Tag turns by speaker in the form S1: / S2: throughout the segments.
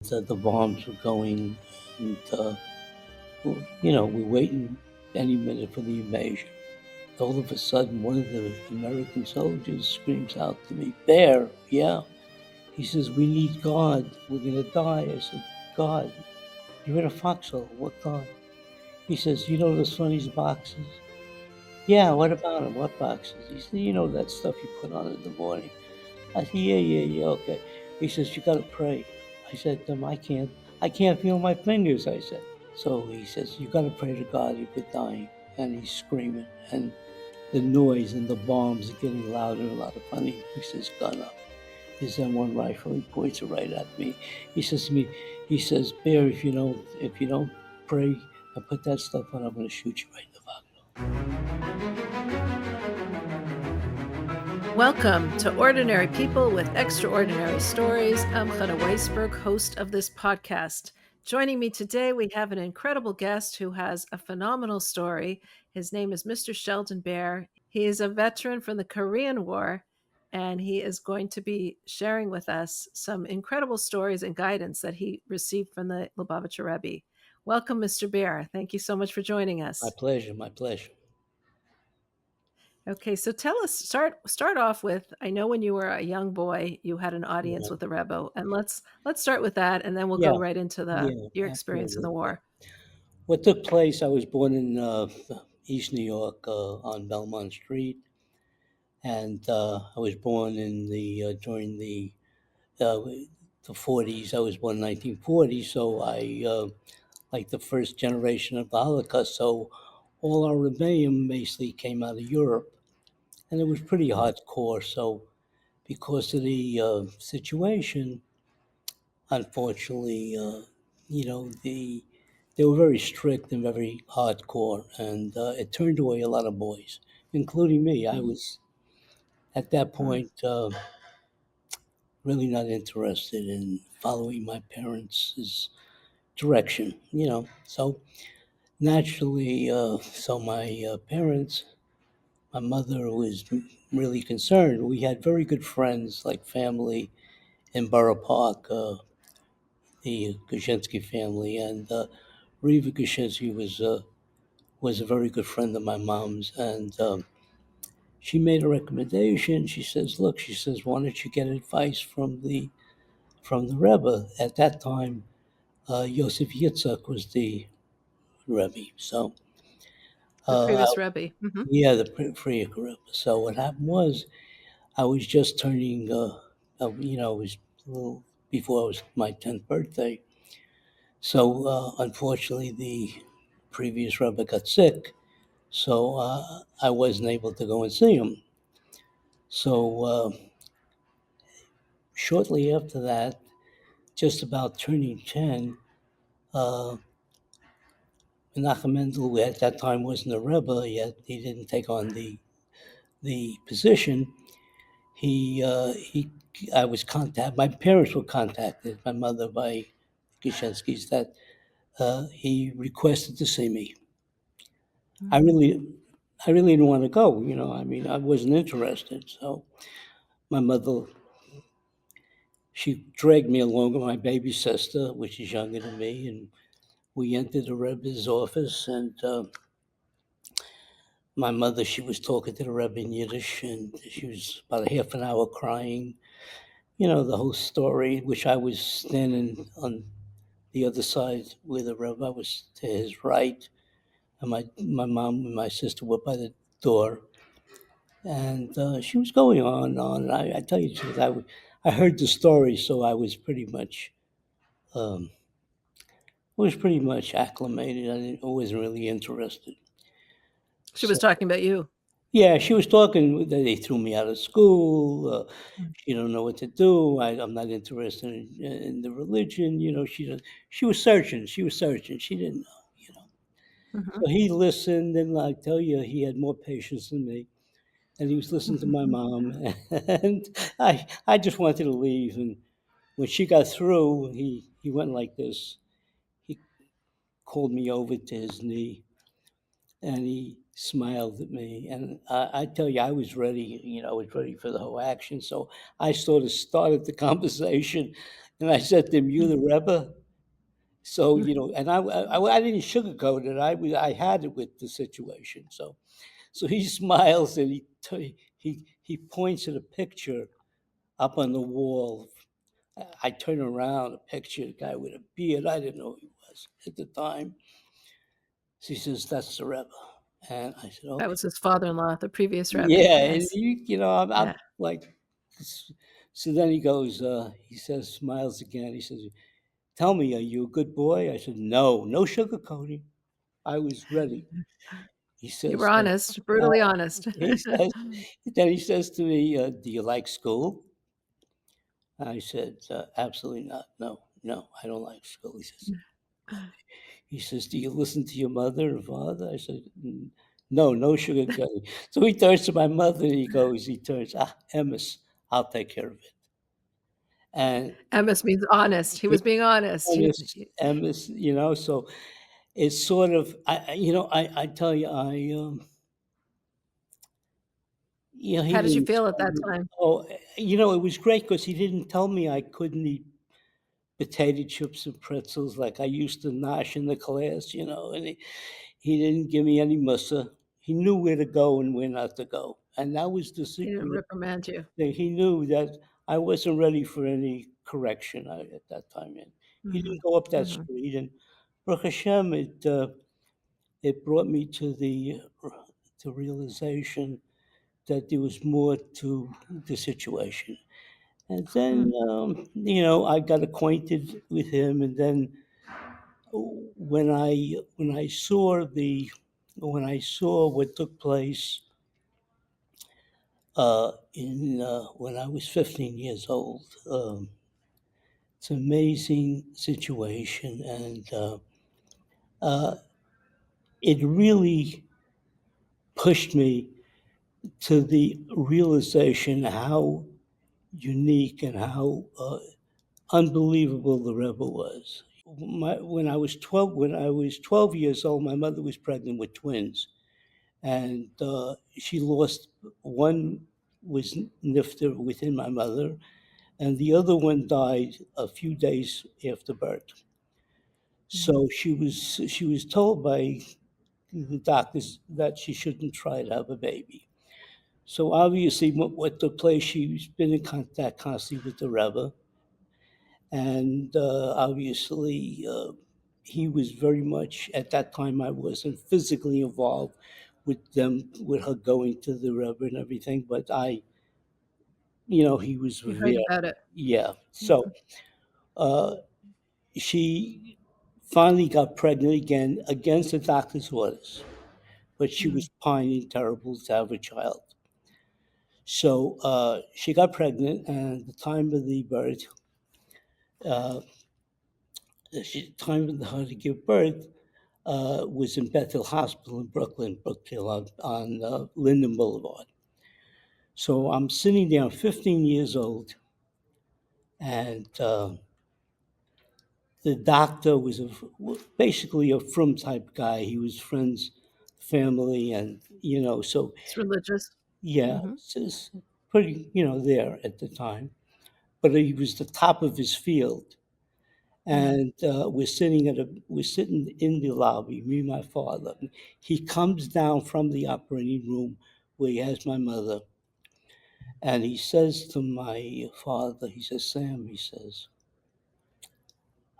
S1: The bombs were going, and we're waiting any minute for the invasion. All of a sudden, one of the American soldiers screams out to me, "Bear, yeah." He says, "We need God. We're gonna die." I said, "God, you're in a foxhole. What God?" He says, "You know those funnies boxes?" "Yeah, what about them? What boxes?" He said, "You know that stuff you put on in the morning." I said, "Yeah, yeah, yeah, okay." He says, "You gotta pray." I said to him, I can't feel my fingers," I said. So he says, "You gotta pray to God, you've been dying." And he's screaming, and the noise and the bombs are getting louder and louder. Finally, he picks his gun up, his M1 rifle, he points it right at me. He says to me, he says, "Bear, if you don't pray and put that stuff on, I'm gonna shoot you right in the back."
S2: Welcome to Ordinary People with Extraordinary Stories. I'm Chana Weisberg, host of this podcast. Joining me today, we have an incredible guest who has a phenomenal story. His name is Mr. Sheldon Bear. He is a veteran from the Korean War, and he is going to be sharing with us some incredible stories and guidance that he received from the Lubavitcher Rebbe. Welcome, Mr. Bear. Thank you so much for joining
S1: My
S2: us.
S1: pleasure, my pleasure.
S2: Okay, so tell us, start off with, I know when you were a young boy, you had an audience
S1: Yeah,
S2: with the Rebbe, and let's start with that, and then we'll
S1: yeah,
S2: go right into
S1: yeah,
S2: your experience in
S1: absolutely.
S2: the war.
S1: What took place, I was born in East New York on Belmont Street, and I was born in during uh, the 40s. I was born in 1940, so I like the first generation of the Holocaust. So all our rebellion basically came out of Europe, and it was pretty hardcore. So because of the situation, unfortunately, they were very strict and very hardcore, and it turned away a lot of boys, including me. I
S2: Mm,
S1: was at that
S2: mm.
S1: point really not interested in following my parents' direction. So naturally, so my parents, my mother was really concerned. We had very good friends, like family in Borough Park. The Gushinsky family, and Reva Gushinsky was a very good friend of my mom's, and she made a recommendation. She says, "Look," she says, "why don't you get advice from the Rebbe?" At that time, Yosef Yitzhak was the Rebbe. So,
S2: The
S1: uh,
S2: previous Rebbe. Hmm.
S1: yeah, the Frierk Rebbe. So what happened was, I was just turning, it was a little before I was my 10th birthday. So unfortunately, the previous Rebbe got sick, so I wasn't able to go and see him. So shortly after that, just about turning 10, uh, Menachem Mendel, who at that time wasn't a Rebbe yet, he didn't take on the position. He I was contacted. My parents were contacted. My mother by Gishensky's that he requested to see me. I
S2: Mm.
S1: really, I really didn't want to go. I mean, I wasn't interested. So my mother, she dragged me along with my baby sister, which is younger than me, and we entered the Rebbe's office. And my mother, she was talking to the Rebbe in Yiddish, and she was about a half an hour crying. The whole story, which I was standing on the other side where the Rebbe, I was to his right, and my mom and my sister were by the door. And she was going on and on. And I tell you the truth, I heard the story, so um, I was pretty much acclimated. I wasn't really interested.
S2: She was
S1: So
S2: talking about you.
S1: yeah, she was talking that they threw me out of school.
S2: Mm.
S1: She don't know what to do. I'm not interested in the religion. She was searching. She was searching. She didn't know.
S2: Mhm.
S1: So he listened, and I tell you, he had more patience than me. And he was listening to my mom, and I just wanted to leave. And when she got through, he went like this. He called me over to his knee, and he smiled at me. And I tell you, I was ready. I was ready for the whole action. So I sort of started the conversation. And I said to him, "You the Rebbe?" So, and I didn't sugarcoat it. I had it with the situation. So he smiles and he points at a picture up on the wall. I turn around, a picture, a guy with a beard. I didn't know who he was at the time. So he says, "That's the Rebbe." And I said,
S2: That
S1: "Okay."
S2: was his father-in-law, the previous Rebbe,
S1: Yeah, and
S2: yes.
S1: I'm
S2: Yeah.
S1: like, so then he goes, he says, smiles again. He says, "Tell me, are you a good boy?" I said, "No, no sugarcoating." I was ready. He
S2: You were
S1: says,
S2: honest,
S1: uh,
S2: brutally honest.
S1: he says, then he says to me, "Do you like school?" I said, "Absolutely not. No, no, I don't like school." He says, "Do you listen to your mother and father?" I said, No, no sugarcoating." So he turns to my mother and he turns, Emes, I'll take care of it. And
S2: Amos means honest. He was being honest.
S1: Emes, so it's sort of, I tell you, he
S2: How did you
S1: didn't
S2: feel at
S1: tell
S2: that
S1: me,
S2: time?
S1: it was great because he didn't tell me I couldn't eat potato chips and pretzels like I used to nosh in the class, and he didn't give me any mussa. He knew where to go and where not to go, and that was the
S2: He didn't
S1: secret
S2: reprimand you.
S1: thing. He knew that I wasn't ready for any correction at that time, and he
S2: Mhm,
S1: didn't go up that
S2: mhm,
S1: street. And Baruch Hashem, it brought me to the realization that there was more to the situation. And then,
S2: mm,
S1: I got acquainted with him, and then when I saw what took place in when I was 15 years old, it's an amazing situation, and uh, it really pushed me to the realization how unique and how unbelievable the Rebbe was. When I was 12 years old, my mother was pregnant with twins, and she lost one was nifter within my mother, and the other one died a few days after birth.
S2: mhm.
S1: So she was told by the doctors that she shouldn't try to have a baby. So obviously, what took place, she's been in contact constantly with the Rebbe, and obviously he was very much at that time. I wasn't physically involved with her going to the Rebbe and everything, but he was
S2: You heard
S1: there.
S2: about it.
S1: Yeah. So
S2: Mhm,
S1: uh, she finally got pregnant again against the doctor's orders, but she
S2: mm.
S1: was pining terrible to have a child. So she got pregnant, and the time of the birth, uh, time of her to give birth, was in Bethel Hospital in Brooklyn, Brookfield, on Linden Boulevard. So I'm sitting there, I'm 15 years old, and the doctor was basically a frum type guy. He was friends, family, and so
S2: It's religious.
S1: yeah,
S2: Mhm,
S1: it's pretty, there at the time. But he was the top of his field,
S2: mm.
S1: and we're sitting in the lobby, me and my father. He comes down from the operating room where he has my mother, and he says to my father, he says, "Sam," he says,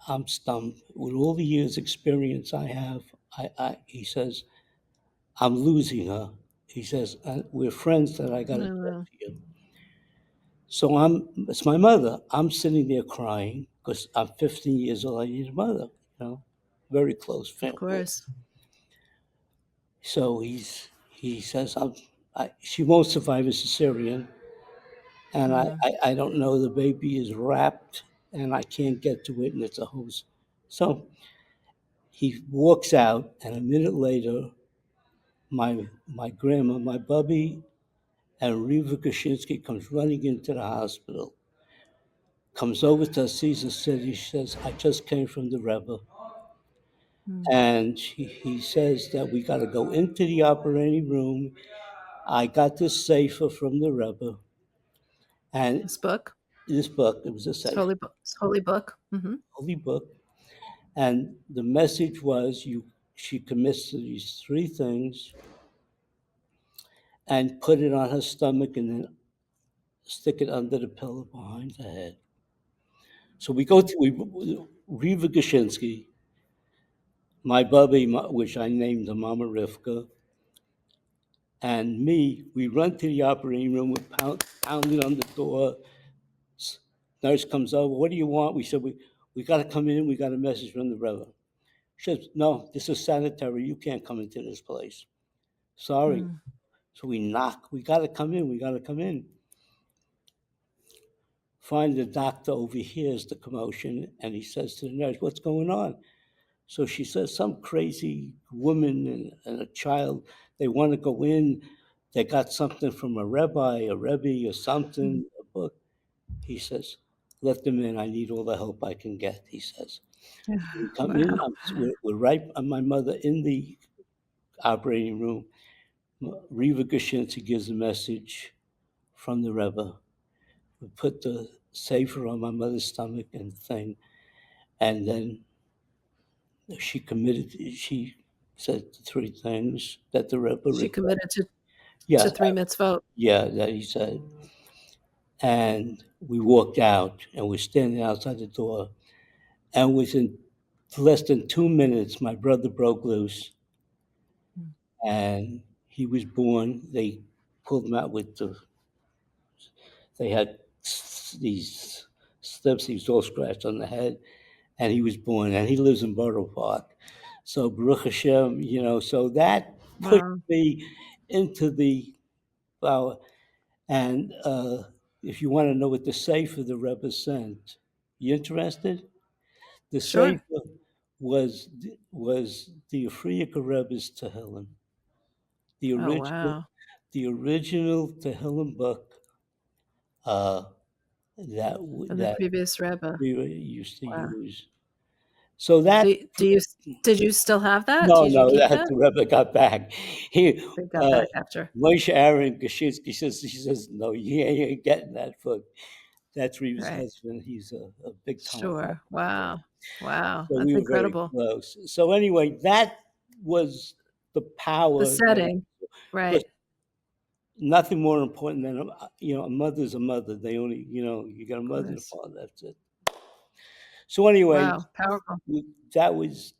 S1: "I'm stumped with all the years experience I have. He says, I'm losing her." He says, "We're friends that I got to talk
S2: No,
S1: to you." So it's my mother. I'm sitting there crying because I'm 15 years old. I need a mother, very close
S2: of
S1: family.
S2: course.
S1: So he says, she won't survive a cesarean, and
S2: Mhm.
S1: I don't know, the baby is wrapped, and I can't get to it, and it's a hose. So he walks out, and a minute later, my grandma, my bubby, and Reva Kaczynski comes running into the hospital, comes over to us, sees us, she says, "I just came from the Rebbe."
S2: Mm.
S1: And he says that we got to go into the operating room. I got this safer from the Rebbe, and
S2: This book?
S1: this book. It was a
S2: It's
S1: safe
S2: holy book. Mm-hmm.
S1: holy book, and the message was she commits to these three things and put it on her stomach and then stick it under the pillow behind the head. So we go to Reva Gashinsky, my bubby, which I named the Mama Rivka, and me. We run to the operating room. We pounding on the door. Nurse comes over. What do you want? We said we got to come in. We got a message from the Rebbe. She says, no, this is sanitary. You can't come into this place. Sorry.
S2: Mm.
S1: So we knock. We got to come in. We got to come in. Find the doctor overhears the commotion, and he says to the nurse, what's going on? So she says, some crazy woman and a child, they want to go in. They got something from a rabbi, a rebbe, or
S2: Mm.
S1: something, a book. He says, let them in. I need all the help I can get, he says. We come in.
S2: Wow.
S1: We're right on my mother in the operating room. Reva Gashinsky gives a message from the Rebbe. We put the safer on my mother's stomach and thing, and then she said the three things that the Rebbe
S2: She
S1: required.
S2: committed
S1: Yeah,
S2: to three mitzvot.
S1: yeah, that he said. And we walked out, and we're standing outside the door, and within less than 2 minutes, my brother broke loose,
S2: Mm.
S1: and he was born. They pulled him out with they had these slips. He was all scratched on the head, and he was born. And he lives in Borough Park. So Baruch Hashem, so that pushed
S2: Wow.
S1: me into the power. And if you want to know what the Sefer the Rebbe sent, you interested? The
S2: Sure.
S1: Sefer was the Afrika Rebbe's Tehillim, the
S2: Oh,
S1: original
S2: wow.
S1: the original Tehillim book uh,
S2: And the
S1: that
S2: previous Rebbe.
S1: we used to
S2: Wow.
S1: use. So that
S2: Do you did you still have that?
S1: no,
S2: Did you
S1: no,
S2: keep
S1: that
S2: that?
S1: the Rebbe got back. He
S2: They got
S1: uh,
S2: back after.
S1: Moshe Aaron Gashinsky she says, no, you ain't getting that book. That's Reeves'
S2: Right.
S1: husband. He's a big time.
S2: Sure. Wow. Wow.
S1: So
S2: That's
S1: we were very
S2: incredible.
S1: close. So anyway, that was the
S2: The
S1: power that
S2: setting.
S1: because
S2: Right.
S1: nothing more important than a mother's a mother. They only you got a
S2: Of
S1: mother and a
S2: course.
S1: father. That's it. So anyway,
S2: Wow. Powerful.
S1: that was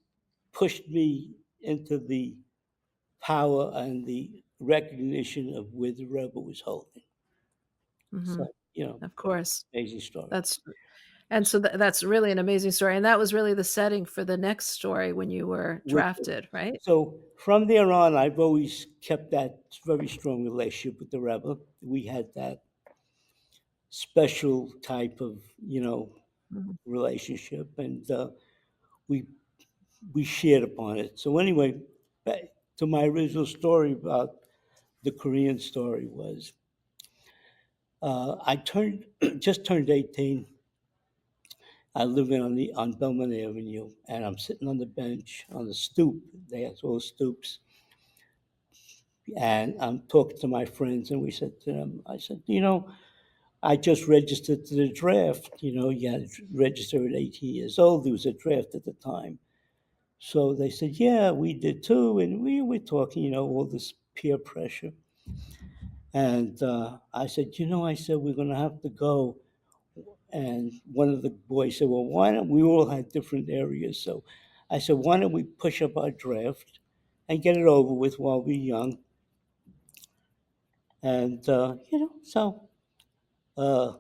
S1: pushed me into the power and the recognition of where the Rebbe was holding.
S2: Hmm.
S1: So
S2: Of course.
S1: amazing story.
S2: That's and so that's really an amazing story. And that was really the setting for the next story when you were
S1: With
S2: drafted, right?
S1: So from there on, I've always kept that very strong relationship with the Rebbe. We had that special type of
S2: Mhm.
S1: relationship, and we we shared upon it. So anyway, back to my original story about the Korean story was I turned just turned 18. I live on Belmont Avenue, and I'm sitting on the bench on the stoop. They have all stoops, and I'm talking to my friends, and we said to them, I said, I just registered to the draft. You had to register at 18 years old. There was a draft at the time. So they said, yeah, we did too. And we were talking, all this peer pressure. And I said, we're going to have to go. And one of the boys said, well, why don't we all had different areas? So I said, why don't we push up our draft and get it over with while we're young? And, so uh,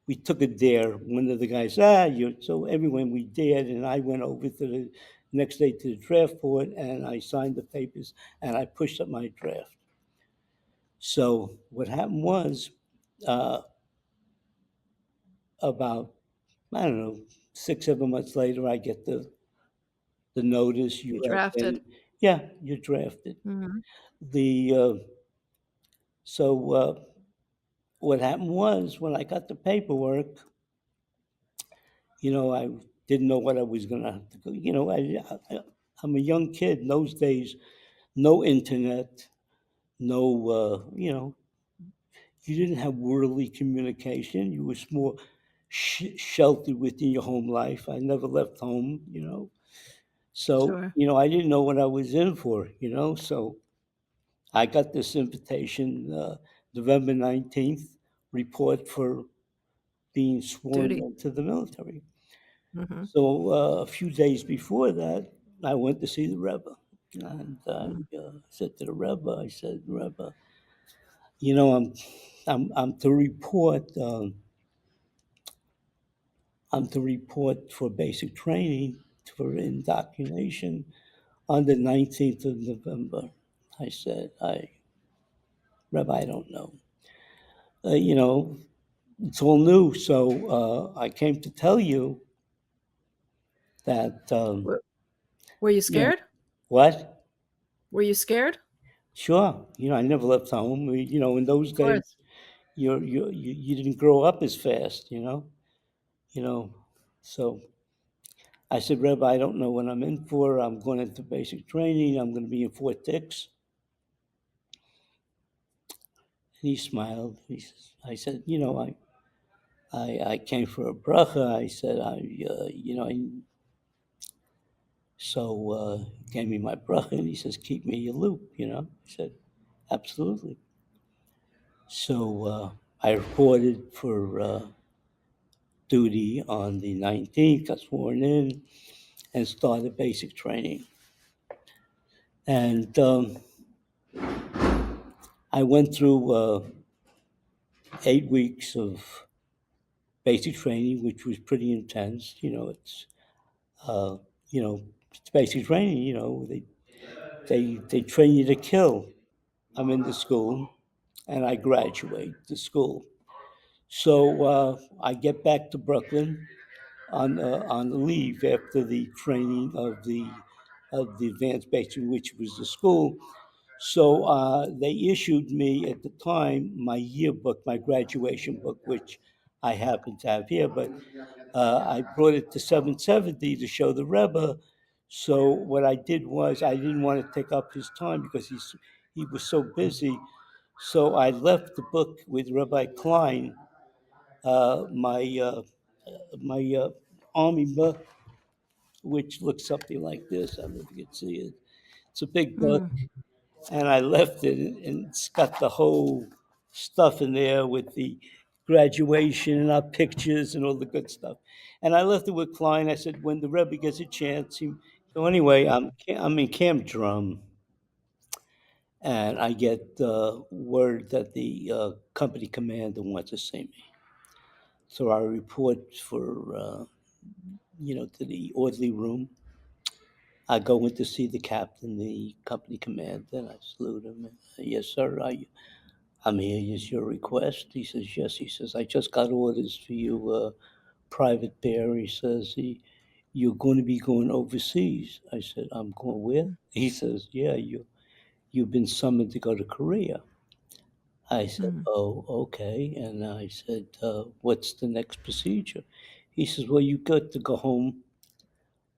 S1: we took a dare. One of the guys, so everyone we dared, and I went over to the next day to the draft board, and I signed the papers, and I pushed up my draft. So what happened was, uh, about I don't know 6 7 months later, I get the notice
S2: You
S1: you have
S2: drafted.
S1: been, yeah, you're drafted.
S2: Mhm.
S1: The so what happened was when I got the paperwork, I didn't know what I was going to have to go. I'm a young kid in those days. No internet, no, you didn't have worldly communication. You was more. sheltered within your home life. I never left home, So,
S2: Sure.
S1: I didn't know what I was in for, So I got this invitation, November 19th, report for being sworn
S2: Duty.
S1: into the military.
S2: Mhm.
S1: So a few days before that, I went to see the Rebbe. And I
S2: Mm.
S1: said to the Rebbe, I said, Rebbe, I'm to report. I'm to report for basic training for indoctrination on the 19th of November. I said, Rebbe, I don't know. You know, it's all new. So I came to tell you that,
S2: W Were you
S1: you know,
S2: scared?
S1: what?
S2: Were you scared?
S1: Sure. I never left home. In those
S2: Of
S1: days,
S2: course.
S1: you didn't grow up as fast, you know. So I said, Rebbe, I don't know what I'm in for. I'm going into basic training. I'm going to be in Fort Dix. And he smiled. I said, I came for a bracha. I said, he gave me my bracha, and he says, keep me in your loop. I said, absolutely. So I reported for duty on the 19th, got sworn in, and started basic training. And I went through 8 weeks of basic training, which was pretty intense. Uh, it's basic training. They train you to kill. I'm in the school, and I graduate the school. So I get back to Brooklyn on the leave after the training of the advanced basic, which was the school. So they issued me at the time my yearbook, my graduation book, which I happen to have here, but I brought it to 770 to show the Rebbe. So what I did was I didn't want to take up his time because he was so busy. So I left the book with Rabbi Klein, my army book, which looks something like this. I don't know if you can see it. It's a big book,
S2: Mm.
S1: and I left it, and it's got the whole stuff in there with the graduation and our pictures and all the good stuff. And I left it with Klein. I said, when the Rebbe gets a chance. So anyway, I'm in Camp Drum, and I get word that the company commander wants to see me. So I report for to the orderly room. I go in to see the captain, the company commander, and I salute him. And, yes, sir. I'm here. Is your request? He says, yes. He says, I just got orders for you, Private Bear. He says, you're going to be going overseas. I said, I'm going where? He says, yeah, you've been summoned to go to Korea. I said,
S2: Mm.
S1: oh, okay. And I said, what's the next procedure? He says, well, you got to go home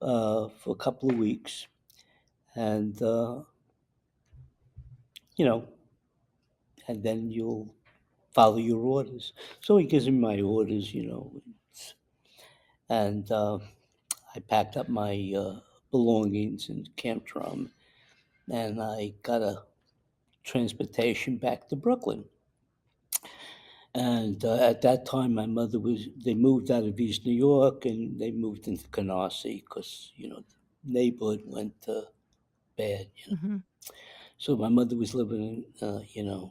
S1: for a couple of weeks, and you know, and then you'll follow your orders. So he gives me my orders, and I packed up my belongings in Camp Drum, and I got a transportation back to Brooklyn. And at that time, my mother they moved out of East New York and they moved into Canarsie because, the neighborhood went bad.
S2: Mhm.
S1: So my mother was living in,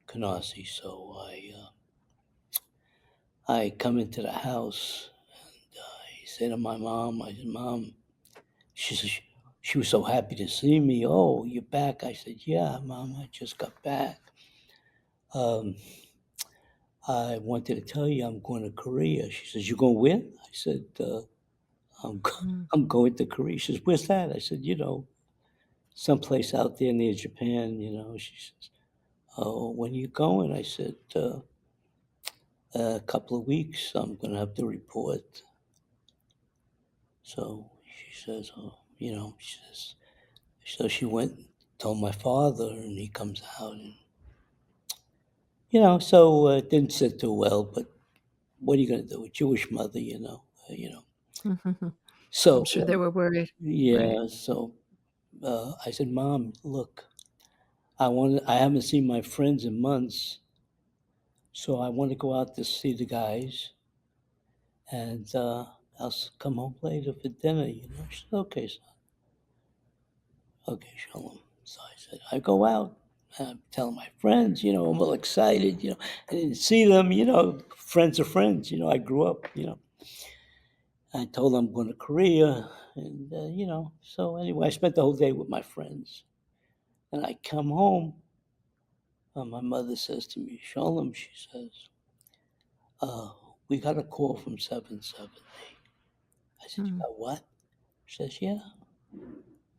S1: Canarsie. So I come into the house. I say to my mom, I said, Mom, she says, she was so happy to see me. Oh, you're back. I said, yeah, Mom, I just got back. Um, I wanted to tell you I'm going to Korea. She says, you going where? I said, I'm,
S2: Mm.
S1: I'm going to Korea. She says, where's that? I said, someplace out there near Japan, She says, oh, when are you going? I said, a couple of weeks. I'm going to have to report. So she says, oh, she says, so she went and told my father, and he comes out, and, so it didn't sit too well, but what are you going to do? A Jewish mother, you know.
S2: Mhm. I'm
S1: So
S2: sure they were worried. Right.
S1: yeah, so I said, Mom, look, I haven't seen my friends in months, so I want to go out to see the guys, and come home later for dinner. She said, okay, son. Okay, Shalom. So I said, I go out. I'm telling my friends, I'm all excited. I didn't see them. Friends are friends. I grew up. I told them I'm going to Korea, and So anyway, I spent the whole day with my friends, and I come home. My mother says to me, Shalom. She says, uh, "We got a call from 770." I said, "You
S2: Mm.
S1: got what?" She says, "Yeah."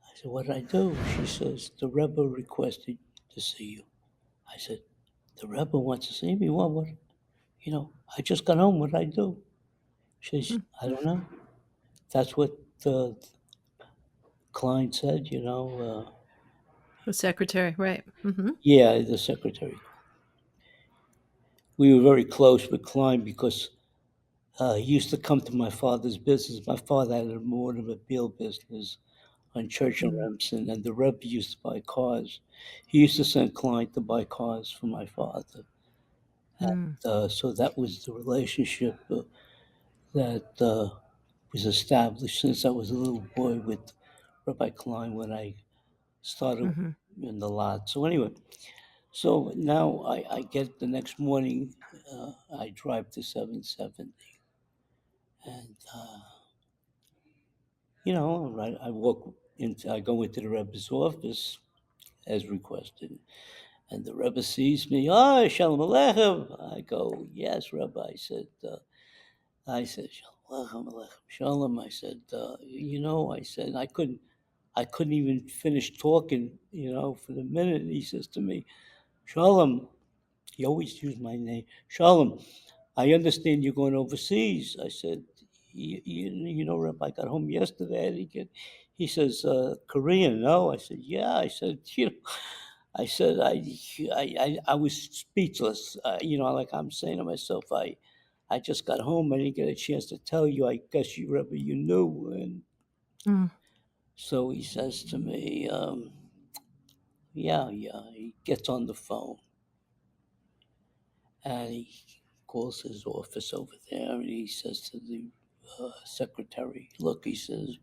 S1: I said, "What did I do?" She says, "The Rebbe requested to see you." I said, "The Rebbe wants to see me? What? I just got home. What did I do?" She says,
S2: Mm.
S1: "I don't know." That's what the client said,
S2: The secretary, right.
S1: Yeah, the secretary. We were very close with Klein because he used to come to my father's business. My father had an automobile business on Church and
S2: Mm.
S1: Remsen, and the Rebbe used to buy cars. He used to send Klein to buy cars for my father.
S2: Mm.
S1: So that was the relationship that was established since I was a little boy with Rabbi Klein when I started
S2: Mhm.
S1: in the lot. So anyway, so now I get the next morning, I drive to 770, and right, I go into the Rebbe's office as requested, and the Rebbe sees me. Oh, Shalom Aleichem. I go, yes, Rebbe. I said, Shalom Aleichem, Shalom. I said, I said I couldn't even finish talking, for the minute. And he says to me, Shalom. He always used my name, Shalom. I understand you're going overseas. I said, Rep, I got home yesterday. He says, Korean, no? I said, yeah. I said, I said, I was speechless. Like I'm saying to myself, I just got home. I didn't get a chance to tell you. I guess Rebbe, you knew. And
S2: Mm.
S1: so he says to me, yeah. He gets on the phone and he calls his office over there and he says to the secretary, look, he says,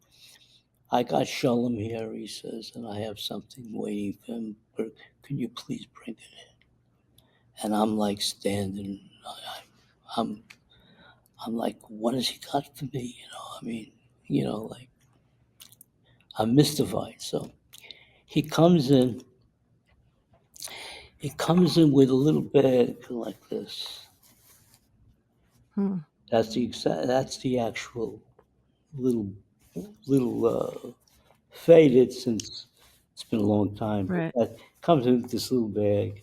S1: I got Shalom here, he says, and I have something waiting for him, but can you please bring it in? And I'm like standing, I'm, I'm like, what has he got for me? I mean, like I'm mystified. So he comes in, with a little bag like this.
S2: Mm.
S1: That's the actual little faded since it's been a long time, but
S2: Right.
S1: that comes in this little bag.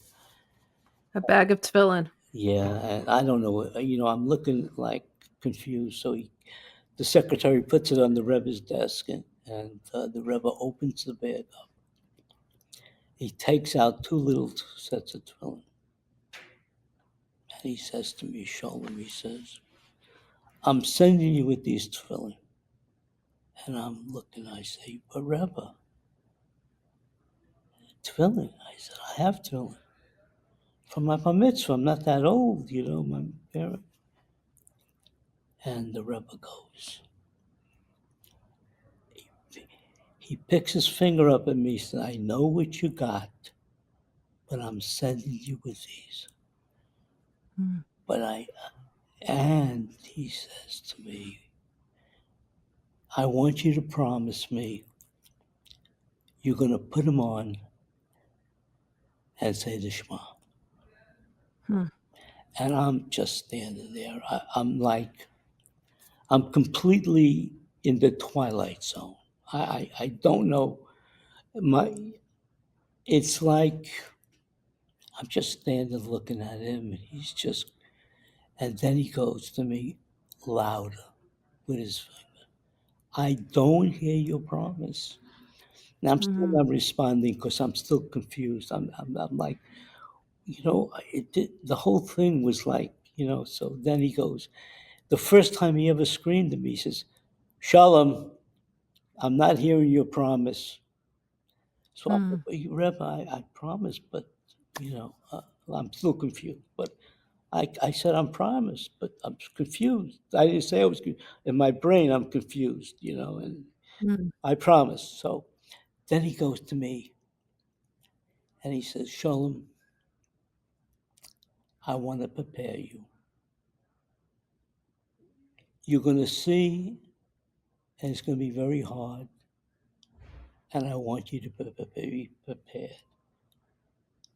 S2: A bag of tefillin.
S1: Yeah, and I don't know. I'm looking like confused. So the secretary puts it on the Rebbe's desk, and the Rebbe opens the bag up. He takes out two little sets of tefillin, and he says to me, Shalom, he says, I'm sending you with these tefillin. And I'm looking, I say, but Rebbe, tefillin. I said, I have tefillin. From my bar mitzvah, I'm not that old, my parent. And the Rebbe goes, he picks his finger up at me, says, I know what you got, but I'm sending you with these.
S2: Mm.
S1: And he says to me, I want you to promise me you're going to put them on and say the Shema.
S2: Mm.
S1: And I'm just standing there. I'm completely in the twilight zone. I don't know. It's like I'm just standing looking at him, and and then he goes to me louder with his finger. I don't hear your promise. Now I'm still
S2: Mhm.
S1: not responding because I'm still confused. I'm like, the whole thing was like, So then he goes, the first time he ever screamed at me, he says, Shalom, I'm not hearing your promise. So,
S2: Mm.
S1: Rebbe, I promise, but, I'm still confused. But I said, I'm promised, but I'm confused. I didn't say I was confused. In my brain, I'm confused, and
S2: Mm.
S1: I promise. So then he goes to me and he says, Shalom, I want to prepare you. You're going to see, and it's going to be very hard, and I want you to be prepared.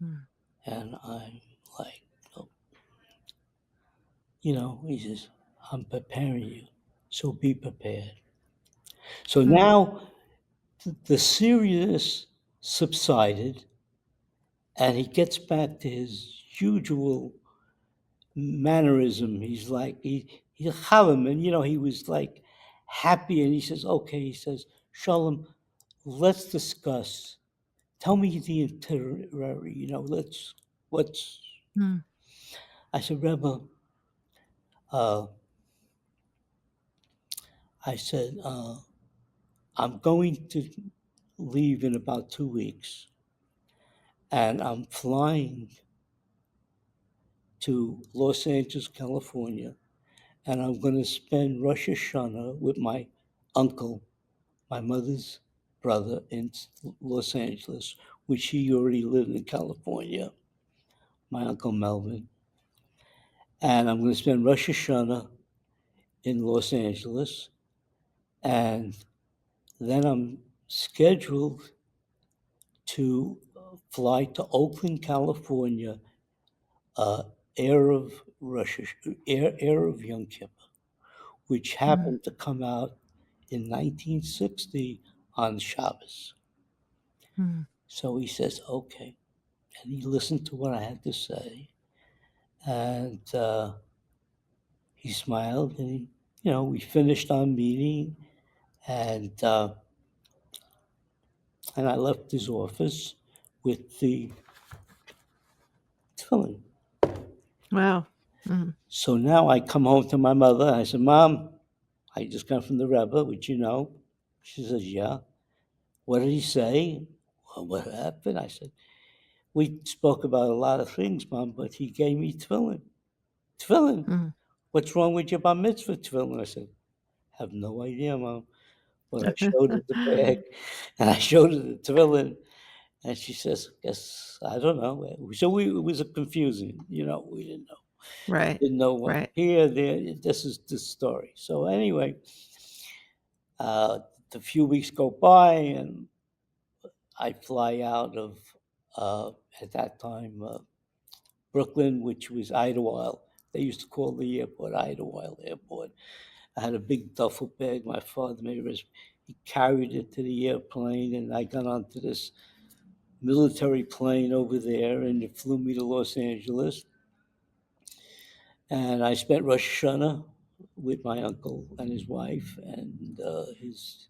S2: Mm.
S1: And I'm like, oh, he says, I'm preparing you, so be prepared. So
S2: Mm.
S1: now the seriousness subsided, and he gets back to his usual mannerism. He's like, he's a Chalam, and he was like happy, and he says, okay, he says, Shalom, let's discuss. Tell me the itinerary, what's,
S2: Mm.
S1: I said, Rebbe, uh, I said, I'm going to leave in about 2 weeks, and I'm flying to Los Angeles, California, and I'm going to spend Rosh Hashanah with my uncle, my mother's brother, in Los Angeles, which he already lived in California, my uncle Melvin. And I'm going to spend Rosh Hashanah in Los Angeles, and then I'm scheduled to fly to Oakland, California, uh, Air of Yom Kippur, which
S2: Mm.
S1: happened to come out in 1960 on Shabbos.
S2: Mm.
S1: So he says, okay. And he listened to what I had to say. And he smiled and we finished our meeting. And I left his office with the tefillin.
S2: Wow. Mm.
S1: So now I come home to my mother and I said, Mom, I just got from the Rebbe, which you know. She says, yeah. What did he say? Well, what happened? I said, we spoke about a lot of things, Mom, but he gave me tefillin. Tefillin?
S2: Mm.
S1: What's wrong with your bar mitzvah tefillin? I said, have no idea, Mom. But I showed her the bag and I showed her the tefillin. And she says, guess, I don't know. So it was confusing. We didn't know.
S2: Right.
S1: Didn't know what
S2: Right.
S1: here, there. This is the story. So anyway, uh, a few weeks go by and I fly out of, at that time, Brooklyn, which was Idlewild. They used to call the airport Idlewild Airport. I had a big duffel bag. My father he carried it to the airplane, and I got onto this military plane over there, and it flew me to Los Angeles. And I spent Rosh Hashanah with my uncle and his wife and his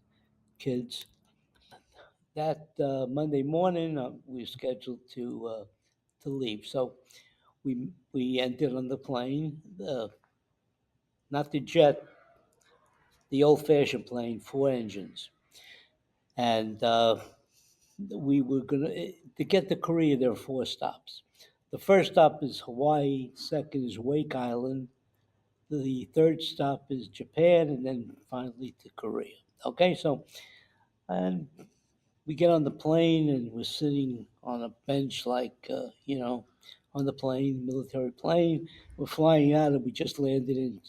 S1: kids. That Monday morning, we were scheduled to leave. So we entered on the plane, not the jet, the old-fashioned plane, 4 engines, and we were gonna to get to Korea. There are 4 stops. The first stop is Hawaii. Second is Wake Island. The third stop is Japan, and then finally to Korea. Okay, so and we get on the plane, and we're sitting on a bench, like on the plane, military plane. We're flying out, and we just landed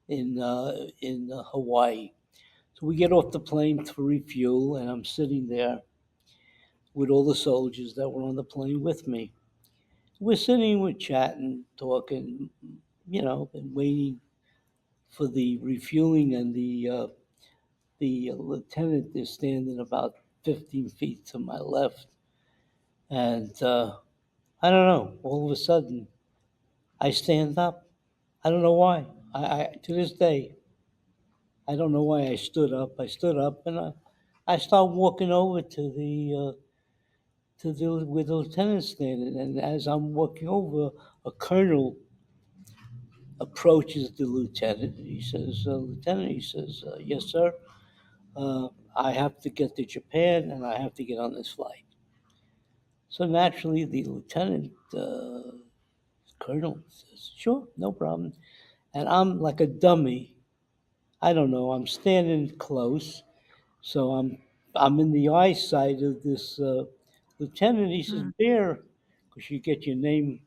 S1: in Hawaii. So we get off the plane to refuel, and I'm sitting there with all the soldiers that were on the plane with me. We're sitting, we're chatting, talking, and waiting for the refueling, and the lieutenant is standing about 15 feet to my left, and I don't know. All of a sudden, I stand up. I don't know why. I to this day, I don't know why I stood up. I stood up, and I start walking over to the where the lieutenant's standing. And as I'm walking over, a colonel approaches the lieutenant. And he says, Lieutenant, he says, yes, sir. I have to get to Japan and I have to get on this flight. So naturally, the lieutenant, colonel, says, sure, no problem. And I'm like a dummy. I don't know. I'm standing close, so I'm in the eyesight of this lieutenant. He says,
S2: Mm.
S1: Bear, because you get your nameplate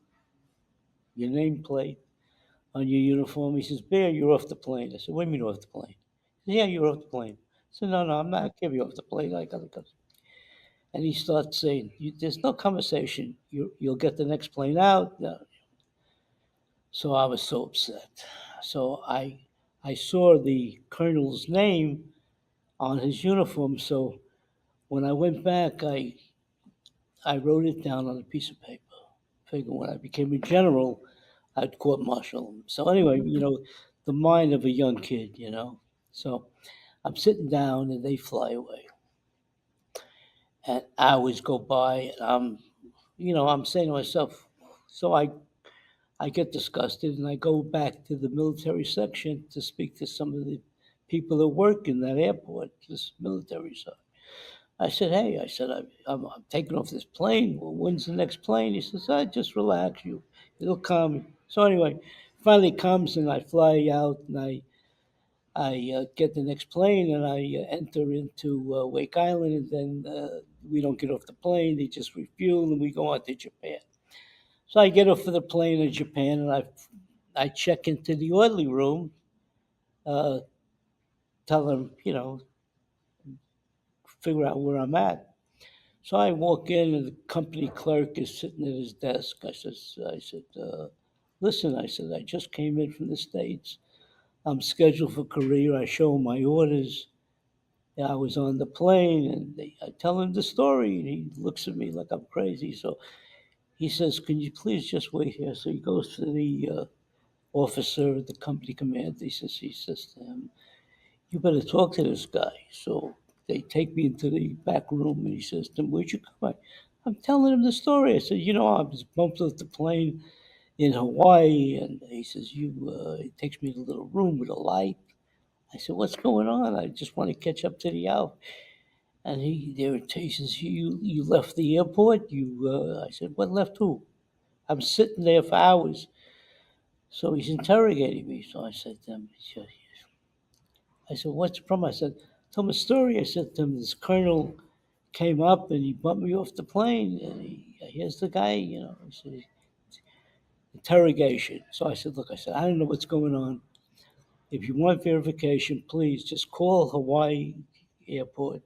S1: on your uniform. He says, Bear, you're off the plane. I said, what do you mean off the plane? He said, yeah, you're off the plane. I said, no, I'm not. I can't be off the plane. I gotta go. And he starts saying, there's no conversation. You'll get the next plane out. So I was so upset. So I saw the colonel's name on his uniform. So when I went back, I wrote it down on a piece of paper. Figuring when I became a general, I'd court martial him. So anyway, the mind of a young kid, So I'm sitting down and they fly away. And hours go by and I'm saying to myself, so I get disgusted and I go back to the military section to speak to some of the people that work in that airport, this military side. I said, hey, I'm taking off this plane. Well, when's the next plane? He says, just relax. It'll come. So anyway, finally comes and I fly out and I get the next plane and I enter into Wake Island and then we don't get off the plane. They just refuel and we go on to Japan. So I get off of the plane in Japan and I check into the orderly room, uh, tell them, figure out where I'm at. So I walk in and the company clerk is sitting at his desk. I said, listen, I said, I just came in from the States. I'm scheduled for Korea. I show him my orders. Yeah, I was on the plane and I tell him the story and he looks at me like I'm crazy. So he says, can you please just wait here? So he goes to the officer of the company commander. He says to him, you better talk to this guy. So they take me into the back room and he says to him, where'd you come? I'm telling him the story. I said, I was bumped off the plane in Hawaii. And he says, he takes me to a little room with a light. I said, what's going on? I just want to catch up to the hour. And he says, you left the airport? I said, what left who? I'm sitting there for hours. So he's interrogating me. So I said to him, I said, what's the problem? I said, tell him a story. I said to him, this colonel came up and he bumped me off the plane. And here's the guy, He said, interrogation. So I said, look, I don't know what's going on. If you want verification, please just call Hawaii Airport.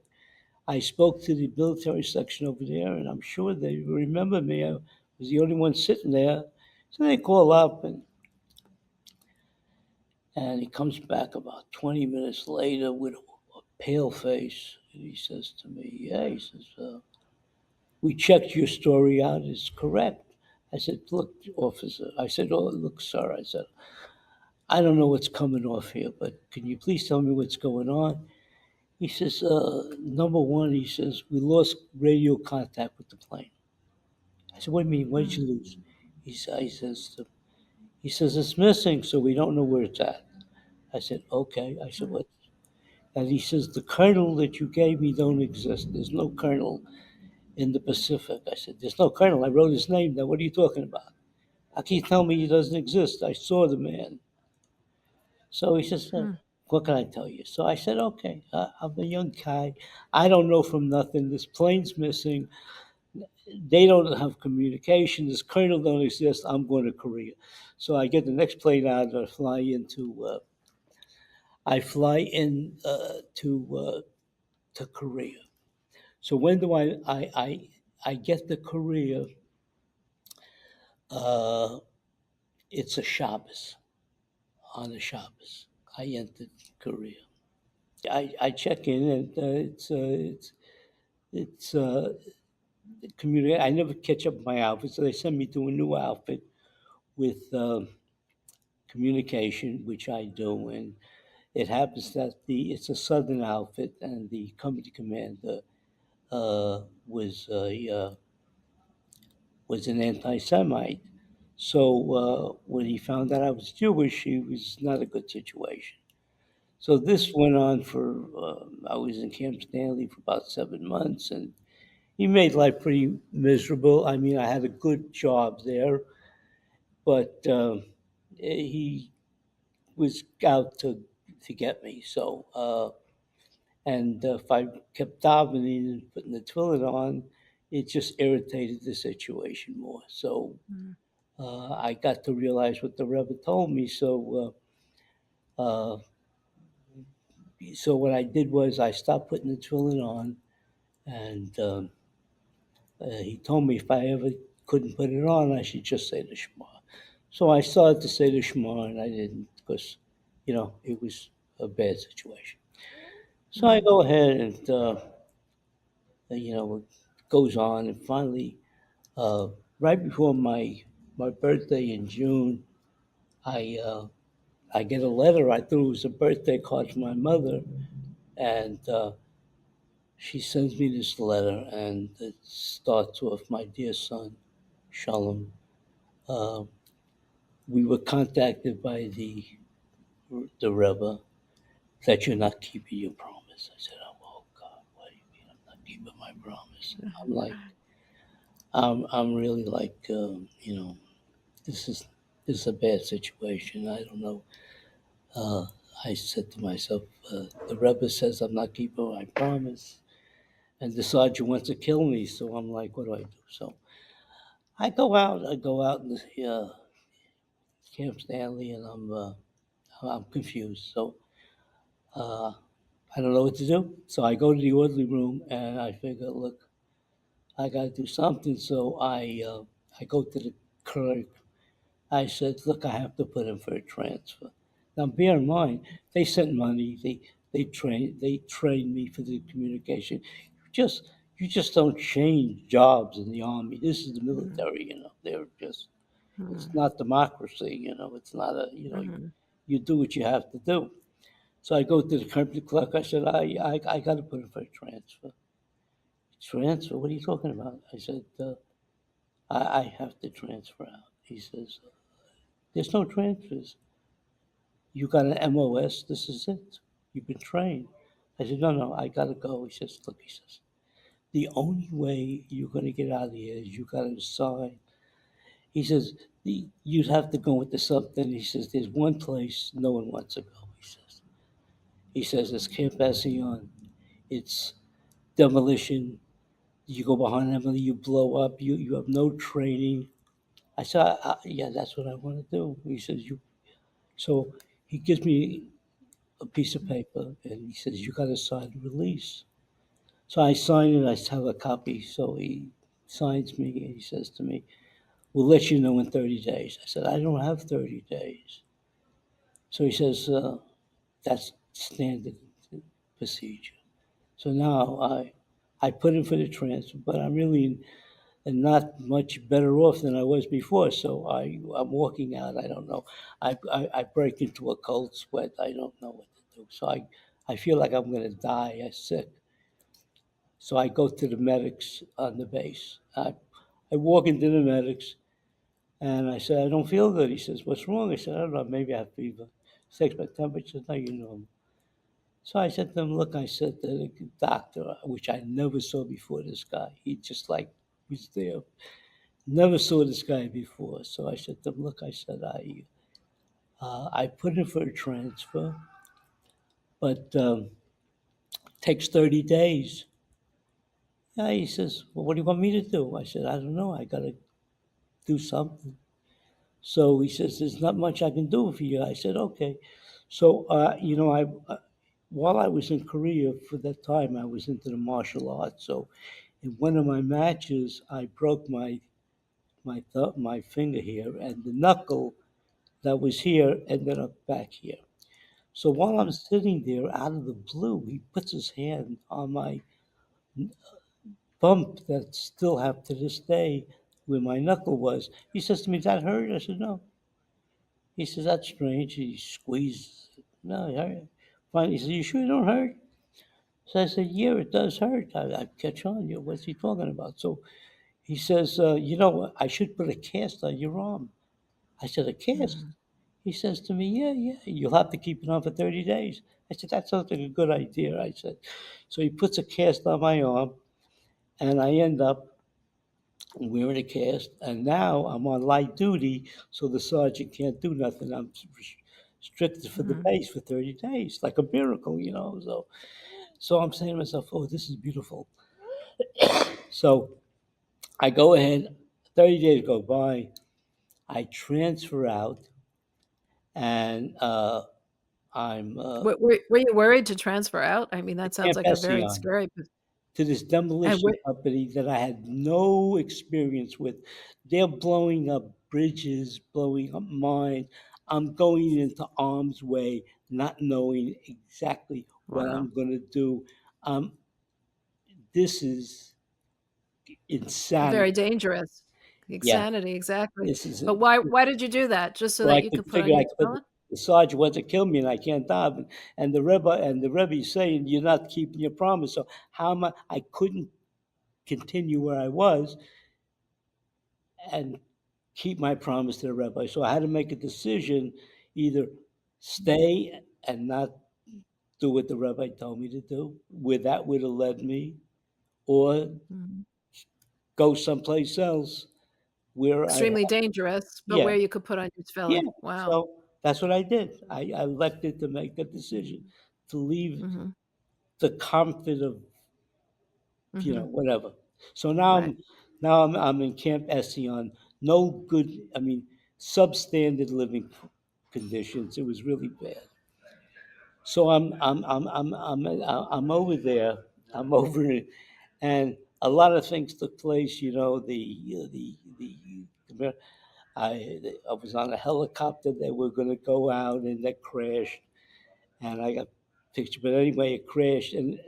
S1: I spoke to the military section over there, and I'm sure they remember me. I was the only one sitting there. So they call up, and he comes back about 20 minutes later with a pale face. And he says to me, yeah, he says, we checked your story out. It's correct. I said, look, officer. I said, oh, look, sir. I said, I don't know what's coming off here, but can you please tell me what's going on? He says, number one, he says, we lost radio contact with the plane. I said, what do you mean? What did
S2: Mm.
S1: you lose? He says, it's missing, so we don't know where it's at. I said, okay. I said,
S2: Mm.
S1: what? And he says, the colonel that you gave me don't exist. There's no colonel in the Pacific. I said, there's no colonel. I wrote his name down. What are you talking about? How can you tell me he doesn't exist? I saw the man. So he says,
S2: Mm.
S1: what can I tell you? So I said, okay, I'm a young guy. I don't know from nothing. This plane's missing. They don't have communication. This colonel don't exist. I'm going to Korea. So I get the next plane out and I fly in to Korea. So when do I get to Korea? Uh, it's a Shabbos. On the Shabbos, I entered Korea. I check in and it's community. I never catch up with my outfit, so they send me to a new outfit with communication, which I do, and it happens that it's a southern outfit, and the company commander uh, was a was an anti-Semite, So when he found out I was Jewish, it was not a good situation. So this went on for, I was in Camp Stanley for about 7 months, and he made life pretty miserable. I mean, I had a good job there, but he was out to get me. So, and if I kept davening and putting the tefillin on, it just irritated the situation more. So
S2: Mm.
S1: I got to realize what the Rebbe told me. So what I did was I stopped putting the tefillin on, and he told me if I ever couldn't put it on, I should just say the Shema. So I started to say the Shema, and I didn't because, it was a bad situation. So I
S2: Mm.
S1: go ahead and, it goes on, and finally, uh, right before my birthday in June, I I get a letter. I thought it was a birthday card from my mother, and she sends me this letter, and it starts off, "My dear son, Shalom. Uh, we were contacted by the Rebbe that you're not keeping your promise." I said, "Oh God, what do you mean I'm not keeping my promise?" I'm like, I'm really like, this is this is a bad situation. I don't know. Uh, I said to myself, the Rebbe says I'm not keeping my promise, and the sergeant wants to kill me. So I'm like, what do I do? So I go out in the Camp Stanley, and I'm confused. So uh, I don't know what to do. So I go to the orderly room, and I figure, look, I got to do something. So I go to the clerk. I said, look, I have to put in for a transfer. Now, bear in mind, they sent money. They trained me for the communication. You just don't change jobs in the army. This is the
S2: Mm.
S1: military. They're just, it's
S2: Mm.
S1: not democracy. It's not
S2: Mm.
S1: you do what you have to do. So I go to the company clerk. I said, I got to put in for a transfer. Transfer? What are you talking about? I said, I have to transfer out. He says, there's no transfers. You got an MOS. This is it. You've been trained. I said, no, no, I got to go. He says, look, he says, the only way you're going to get out of here is you got to sign. He says, you'd have to go into something. He says, there's one place no one wants to go. He says, it's Camp Assion. It's demolition. You go behind Emily, you blow up. You have no training. I said, yeah, that's what I want to do. He says, you. So he gives me a piece of paper, and he says, you got to sign the release. So I sign it. I have a copy. So he signs me, and he says to me, we'll let you know in 30 days. I said, I don't have 30 days. So he says, that's standard procedure. So now I put in for the transfer, but I'm really not much better off than I was before. So I'm walking out. I don't know. I break into a cold sweat. I don't know what to do. So I feel like I'm going to die. I'm sick. So I go to the medics on the base. I walk into the medics, and I said, I don't feel good. He says, what's wrong? I said, I don't know. Maybe I have fever. He takes my temperature. No, you know. So I said to him, look, I said to the doctor, which I never saw before this guy. He just like was there. Never saw this guy before. So I said to him, look, I said, I put in for a transfer, but takes 30 days. Yeah, he says, well, what do you want me to do? I said, I don't know. I got to do something. So he says, there's not much I can do for you. I said, okay. So, while I was in Korea for that time, I was into the martial arts. So in one of my matches, I broke my finger here, and the knuckle that was here ended up back here. So while I'm sitting there, out of the blue, he puts his hand on my bump that still have to this day where my knuckle was. He says to me, that hurt? I said, no. He says, that's strange. He squeezed. No, it hurt. Finally, he said, you sure it don't hurt? So I said, yeah, it does hurt. I catch on. What's he talking about? So he says, I should put a cast on your arm. I said, a cast?
S2: Mhm.
S1: He says to me, yeah, yeah, you'll have to keep it on for 30 days. I said, that sounds like a good idea. I said, so he puts a cast on my arm, and I end up wearing a cast. And now I'm on light duty, so the sergeant can't do nothing. I'm restricted for the
S2: Mhm.
S1: base for 30 days, like a miracle. So I'm saying to myself, oh, this is beautiful. So I go ahead, 30 days go by, I transfer out, and I'm
S2: Were you worried to transfer out? I mean,
S1: to
S2: that sounds
S1: Camp
S2: like a very
S1: Ession,
S2: scary
S1: to this
S2: and
S1: demolition
S2: where
S1: company that I had no experience with. They're blowing up bridges, blowing up mines. I'm going into arm's way, not knowing exactly what
S2: wow.
S1: I'm going to do. Um, this is
S2: Very
S1: insanity.
S2: dangerous.
S1: Yeah,
S2: Insanity, exactly.
S1: this is
S2: But why did you do that? Just so
S1: so
S2: that
S1: I
S2: you
S1: could
S2: could put on
S1: figure
S2: your
S1: I could
S2: tefillin?
S1: the sergeant wants to kill me and I can't die. And the Rebbe is saying you're not keeping your promise. So how am I couldn't continue where I was and keep my promise to the Rebbe. So I had to make a decision, either stay and not do what the Rebbe told me to do, where that would have led me, or
S2: Mhm.
S1: go someplace else where I
S2: Extremely dangerous, but
S1: yeah,
S2: where you could put on your
S1: yeah.
S2: tefillin. Wow.
S1: So that's what I did. I elected to make that decision, to leave
S2: Mhm.
S1: the comfort of
S2: Mhm.
S1: whatever. So now
S2: Right.
S1: I'm in Camp Ession. No good. I mean, substandard living conditions. It was really bad. So I'm over there. I'm over it, and a lot of things took place. I was on a helicopter. They were going to go out, and that crashed. And I got picture. But anyway, it crashed, and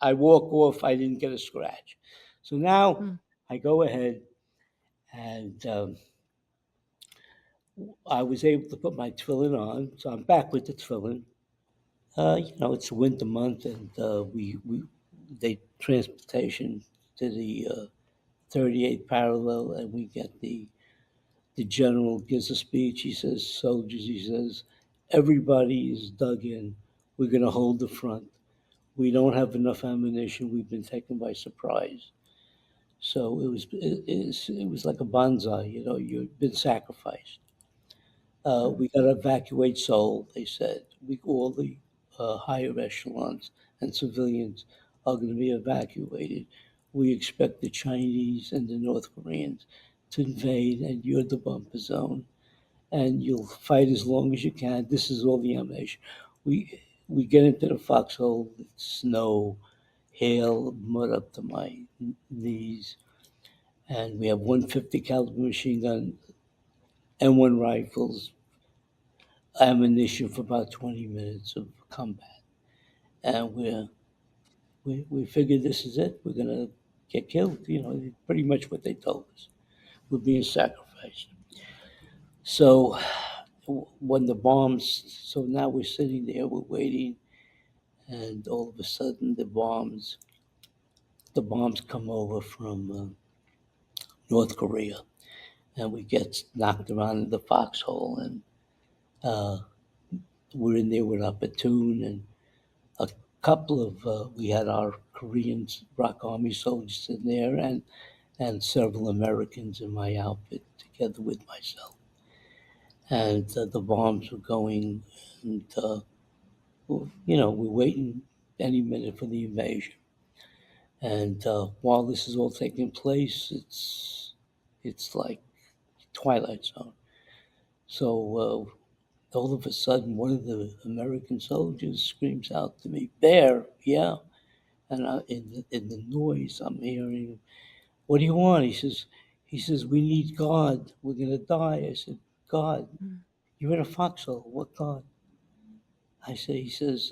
S1: I walk off. I didn't get a scratch. So now
S2: Mm.
S1: I go ahead, and I was able to put my tefillin on. So I'm back with the tefillin. It's a winter month, and we they transportation to the 38th parallel, and we get the general gives a speech. He says, soldiers, he says, everybody is dug in. We're going to hold the front. We don't have enough ammunition. We've been taken by surprise. So it was like a bonsai. You've been sacrificed.
S2: Mm.
S1: We got to evacuate Seoul. They said all the higher echelons and civilians are going to be evacuated. We expect the Chinese and the North Koreans to invade, and you're the bumper zone, and you'll fight as long as you can. This is all the ammunition. We get into the foxhole. It's snow, hail, mud up to my knees, and we have 150 caliber machine gun M1 rifles, ammunition for about 20 minutes of combat, and we figured this is it. We're gonna get killed. Pretty much what they told us. We're being sacrificed. So when the bombs, so now we're sitting there, we're waiting, and all of a sudden the bombs come over from North Korea, and we get knocked around in the foxhole, and uh, we're in there with our platoon and a couple of we had our Korean Rock Army soldiers in there, and several Americans in my outfit together with myself, and the bombs were going, and we're waiting any minute for the invasion. And while this is all taking place, it's like Twilight Zone. So all of a sudden, one of the American soldiers screams out to me, "Bear, yeah!" And in the noise, I'm hearing, "What do you want?" He says, "We need God. We're gonna die." I said, "God?
S2: Mm.
S1: You're in a foxhole. What God?" He says,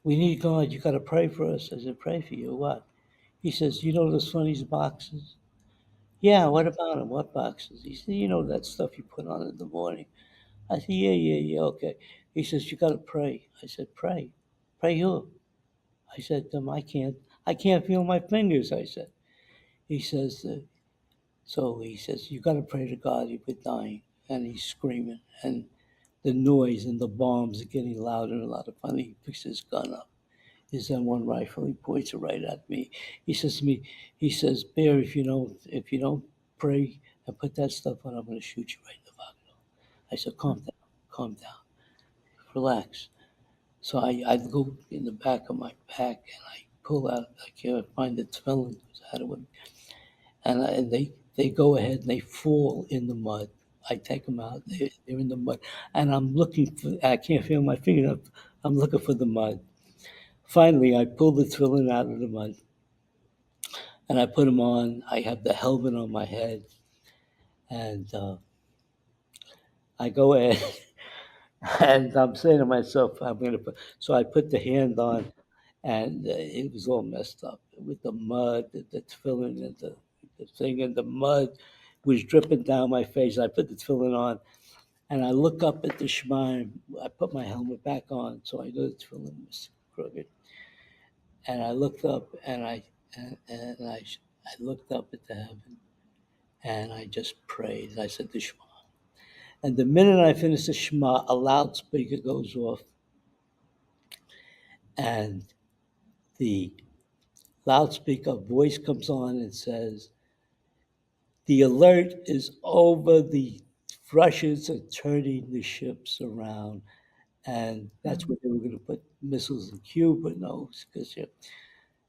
S1: "We need God. You gotta pray for us." I said, "Pray for you? What?" He says, "You know those funnies boxes?" "Yeah, what about them? What boxes?" He said, "You know that stuff you put on in the morning." I said, "Yeah, yeah, yeah, okay." He says, "You gotta pray." I said, "Pray? Pray who?" I said, I can't feel my fingers," I said. He says, "You gotta pray to God, you've been dying." and he's screaming, and the noise and the bombs are getting louder and louder. Finally, he picks his gun up, his M1 rifle. He points it right at me. He says to me, he says, "Bear, if you don't pray and put that stuff on, I'm going to shoot you right in the back." I said, calm down, relax." So I go in the back of my pack and I pull out. I can't find the tefillin because I had it with me, and they go ahead and they fall in the mud. I take them out. They're in the mud, and I'm looking for. I can't feel my finger. I'm looking for the mud. Finally, I pull the tefillin out of the mud and I put them on. I have the helmet on my head, and I go ahead and I'm saying to myself, I'm going to put. So I put the hand on, and it was all messed up with the mud, the tefillin, and the thing, and the mud was dripping down my face. I put the tefillin on, and I look up at the Shemaim. I put my helmet back on, so I know the tefillin was crooked. And I looked up, and I looked up at the heaven, and I just prayed. I said the Shema. And the minute I finished the Shema, a loudspeaker goes off, and the loudspeaker voice comes on and says, "The alert is over. The Russians are turning the ships around." And that's
S2: Mm.
S1: where they were going to put missiles in Cuba. No, because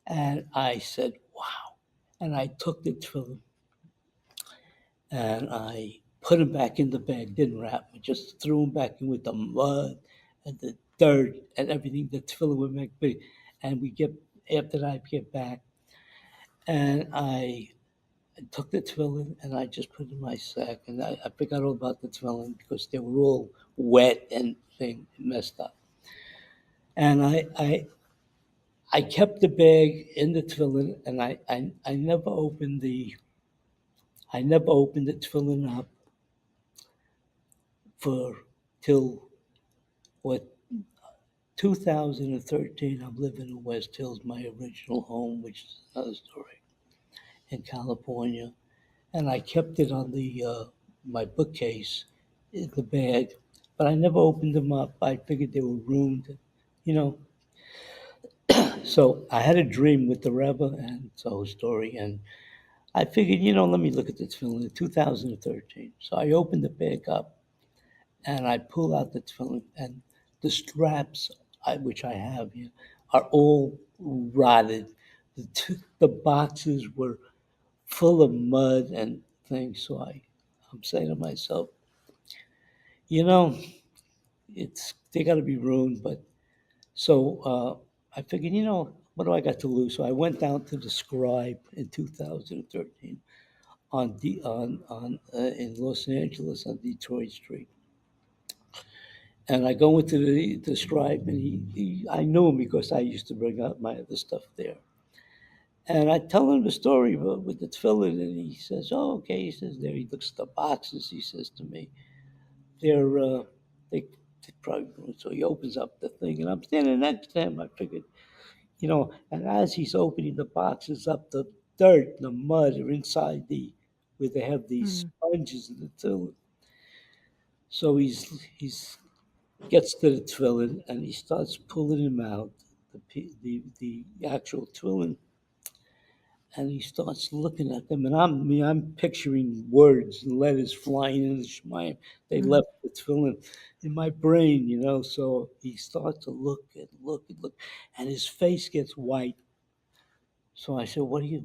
S1: and I said, "Wow!" And I took the tefillin and I put him back in the bag, didn't wrap him, just threw him back in with the mud and the dirt and everything the tefillin would make big. And after that, I get back and I took the tefillin and I just put it in my sack. And I forgot all about the tefillin because they were all wet and messed up. And I kept the bag in the tefillin and I never opened the tefillin up for till what 2013, I'm living in West Hills, my original home, which is another story, in California. And I kept it on the my bookcase in the bag, but I never opened them up. I figured they were ruined, you know. So I had a dream with the Rebbe, and it's a whole story. And I figured, let me look at this film in 2013. So I opened the bag up, and I pull out the tefillin, and the straps, which I have here, are all rotted. The boxes were full of mud and things. So I'm saying to myself, you know, they got to be ruined. But so I figured, what do I got to lose? So I went down to the Scribe in 2013 on in Los Angeles on Detroit Street. And I go into the Scribe, and I knew him because I used to bring out my other stuff there. And I tell him the story with the tefillin, and he says, "Oh, okay." He says, "There." He looks at the boxes. He says to me, "They're they, they probably." So he opens up the thing, and I'm standing next to him. I figured, and as he's opening the boxes up, the dirt, the mud are inside where they have these
S2: Mm.
S1: sponges in the tefillin. So he's gets to the tefillin and he starts pulling him out, the actual tefillin, and he starts looking at them. And I'm picturing words and letters flying in the Shemayim. They
S2: Mm.
S1: left the tefillin in my brain, So he starts to look and look and look, and his face gets white. So I said, "What are you?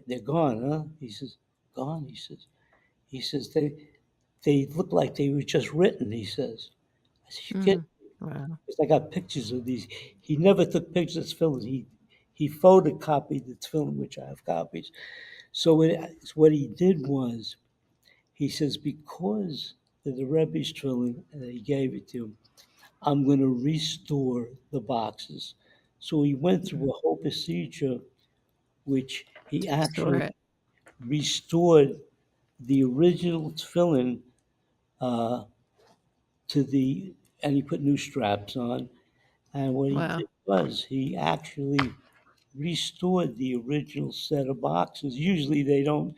S1: They're gone, huh?" He says, "Gone." He says they look like they were just written. He says. I said, "You kidding?"
S2: Mm. Wow.
S1: Because I got pictures of these. He never took pictures of tefillin. He photocopied the tefillin, which I have copies. So what he did was, he says, because the Rebbe's tefillin, and he gave it to him, I'm going to restore the boxes. So he went through
S2: Mm.
S1: a whole procedure, which he
S2: Store
S1: actually
S2: it.
S1: restored the original tefillin uh, and he put new straps on. And what he
S2: Wow.
S1: did was he actually restored the original set of boxes. Usually they don't,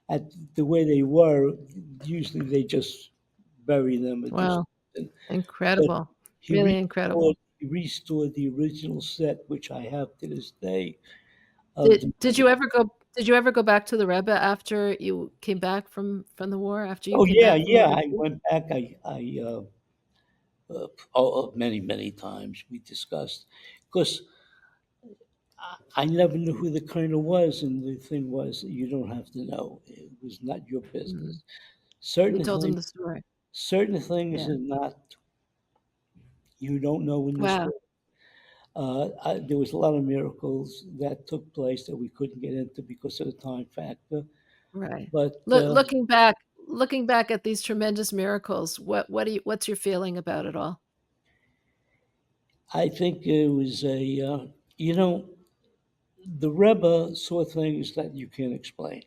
S1: at the way they were, usually they just bury them or do
S2: Wow.
S1: something. But
S2: Incredible.
S1: he
S2: Really
S1: restored
S2: incredible.
S1: he restored the original set, which I have to this day, of
S2: Did
S1: the
S2: did you ever go did you ever go back to the Rebbe after you came back from the war? After you
S1: Oh,
S2: came
S1: yeah,
S2: back from
S1: yeah,
S2: overseas?
S1: I went back, many, many times we discussed, 'cause I never knew who the colonel was, and the thing was, you don't have to know. It was not your
S2: Mm.
S1: business.
S2: You
S1: Certain
S2: told him
S1: things
S2: the story.
S1: certain things
S2: Yeah.
S1: are not you don't know in this
S2: Wow.
S1: world. There was a lot of miracles that took place that we couldn't get into because of the time factor.
S2: Right.
S1: But
S2: Looking back at these tremendous miracles, what's your feeling about it all?
S1: I think it was you know, the Rebbe saw things that you can't explain.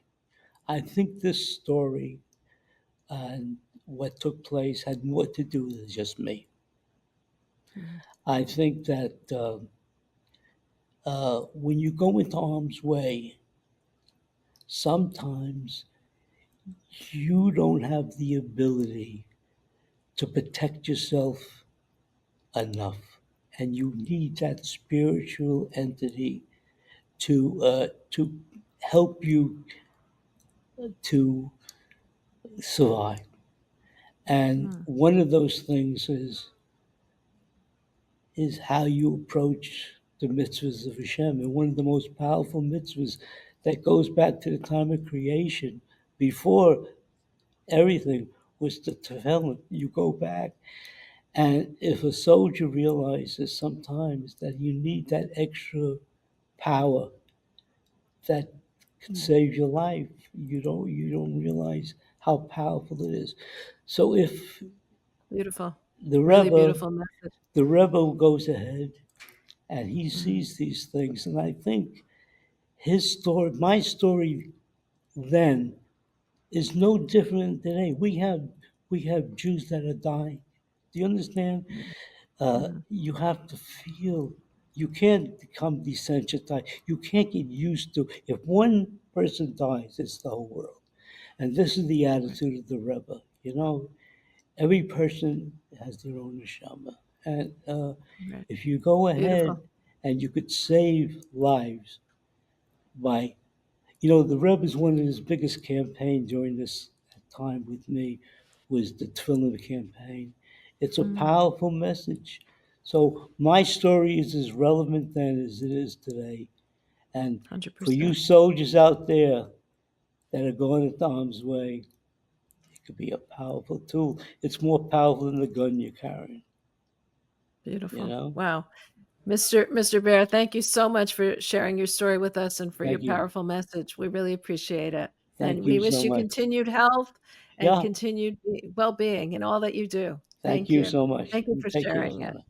S1: I think this story and what took place had more to do with just me.
S2: Mhm.
S1: I think that when you go into harm's way, sometimes you don't have the ability to protect yourself enough, and you need that spiritual entity to help you to survive. And
S2: Mm.
S1: one of those things is how you approach the mitzvahs of Hashem. And one of the most powerful mitzvahs that goes back to the time of creation, before everything, was the tefillin. You go back, and if a soldier realizes sometimes that you need that extra power that could
S2: Mm.
S1: save your life, you don't realize how powerful it is. So if
S2: Beautiful.
S1: the
S2: Really
S1: Rebbe
S2: beautiful message.
S1: the Rebbe goes ahead and he
S2: Mhm.
S1: sees these things, and I think his story, my story then, is no different than today. We have Jews that are dying. Do you understand?
S2: Mhm. Mhm.
S1: You have to feel. You can't become desensitized. You can't get used to. If one person dies, it's the whole world. And this is the
S2: Right.
S1: attitude of the Rebbe. Every person has their own neshama, and
S2: Right.
S1: if you go ahead
S2: Beautiful.
S1: and you could save lives by, the Rebbe's one of his biggest campaign during this time with me was the tefillin campaign. It's a
S2: Mm.
S1: powerful message. So my story is as relevant then as it is today. And for you
S2: 100%.
S1: soldiers out there that are going into harm's way, it could be a powerful tool. It's more powerful than the gun you're carrying, you
S2: Beautiful.
S1: know?
S2: Wow. Mr. Bear, thank you so much for sharing your story with us and for your
S1: Thank you.
S2: powerful message. We really appreciate it. And
S1: Thank
S2: we
S1: you
S2: wish
S1: so
S2: you
S1: much.
S2: continued health and
S1: Yeah,
S2: continued well-being in all that you do.
S1: thank
S2: Thank
S1: you
S2: you.
S1: so much.
S2: Thank you for
S1: Thank you,
S2: sharing it.
S1: Sana.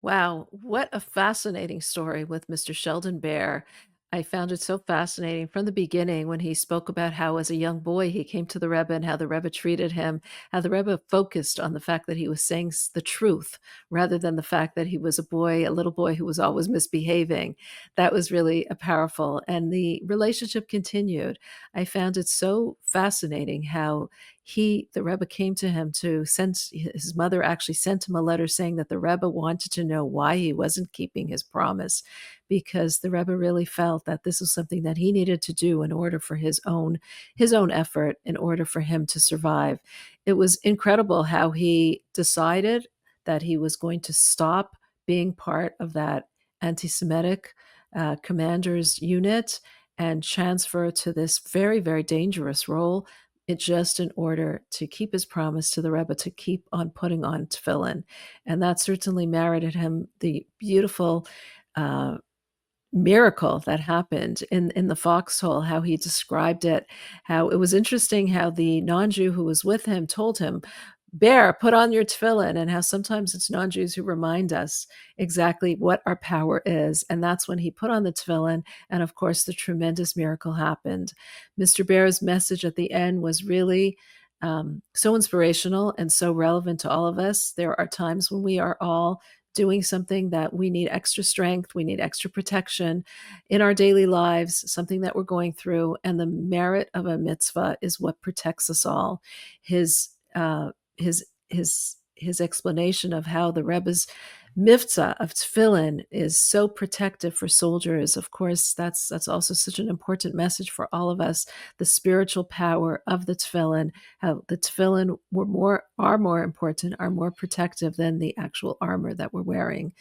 S2: Wow, what a fascinating story with Mr. Sheldon Bear. I found it so fascinating from the beginning when he spoke about how, as a young boy, he came to the Rebbe and how the Rebbe treated him, how the Rebbe focused on the fact that he was saying the truth rather than the fact that he was a little boy who was always misbehaving. That was really a powerful, and the relationship continued. I found it so fascinating how the Rebbe came to him to send his mother actually sent him a letter saying that the Rebbe wanted to know why he wasn't keeping his promise, because the Rebbe really felt that this was something that he needed to do in order for his own effort, in order for him to survive. It was incredible how he decided that he was going to stop being part of that anti-Semitic commander's unit and transfer to this very, very dangerous role, just in order to keep his promise to the Rebbe to keep on putting on tefillin. And that certainly merited him the beautiful uh, miracle that happened in the foxhole, how he described it, how it was interesting how the non-Jew who was with him told him, "Bear, put on your tefillin," and how sometimes it's non-Jews who remind us exactly what our power is, and that's when he put on the tefillin, and of course, the tremendous miracle happened. Mr. Bear's message at the end was really, so inspirational and so relevant to all of us. There are times when we are all doing something that we need extra strength, we need extra protection in our daily lives, something that we're going through, and the merit of a mitzvah is what protects us all. His his explanation of how the Rebbe's mitzvah of tefillin is so protective for soldiers. Of course, that's also such an important message for all of us. The spiritual power of the tefillin, how the tefillin are more important, are more protective than the actual armor that we're wearing.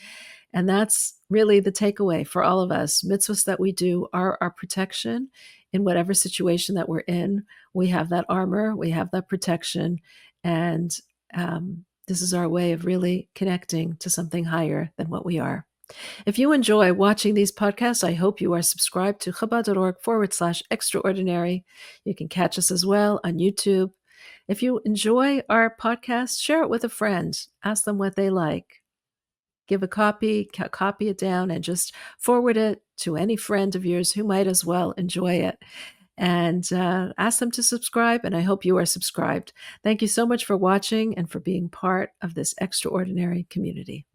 S2: And that's really the takeaway for all of us. Mitzvahs that we do are our protection in whatever situation that we're in. We have that armor, we have that protection, and this is our way of really connecting to something higher than what we are. If you enjoy watching these podcasts, I hope you are subscribed to Chabad.org/extraordinary. You can catch us as well on YouTube. If you enjoy our podcast, share it with a friend. Ask them what they like. Give a copy it down, and just forward it to any friend of yours who might as well enjoy it. And ask them to subscribe, and I hope you are subscribed. Thank you so much for watching and for being part of this extraordinary community.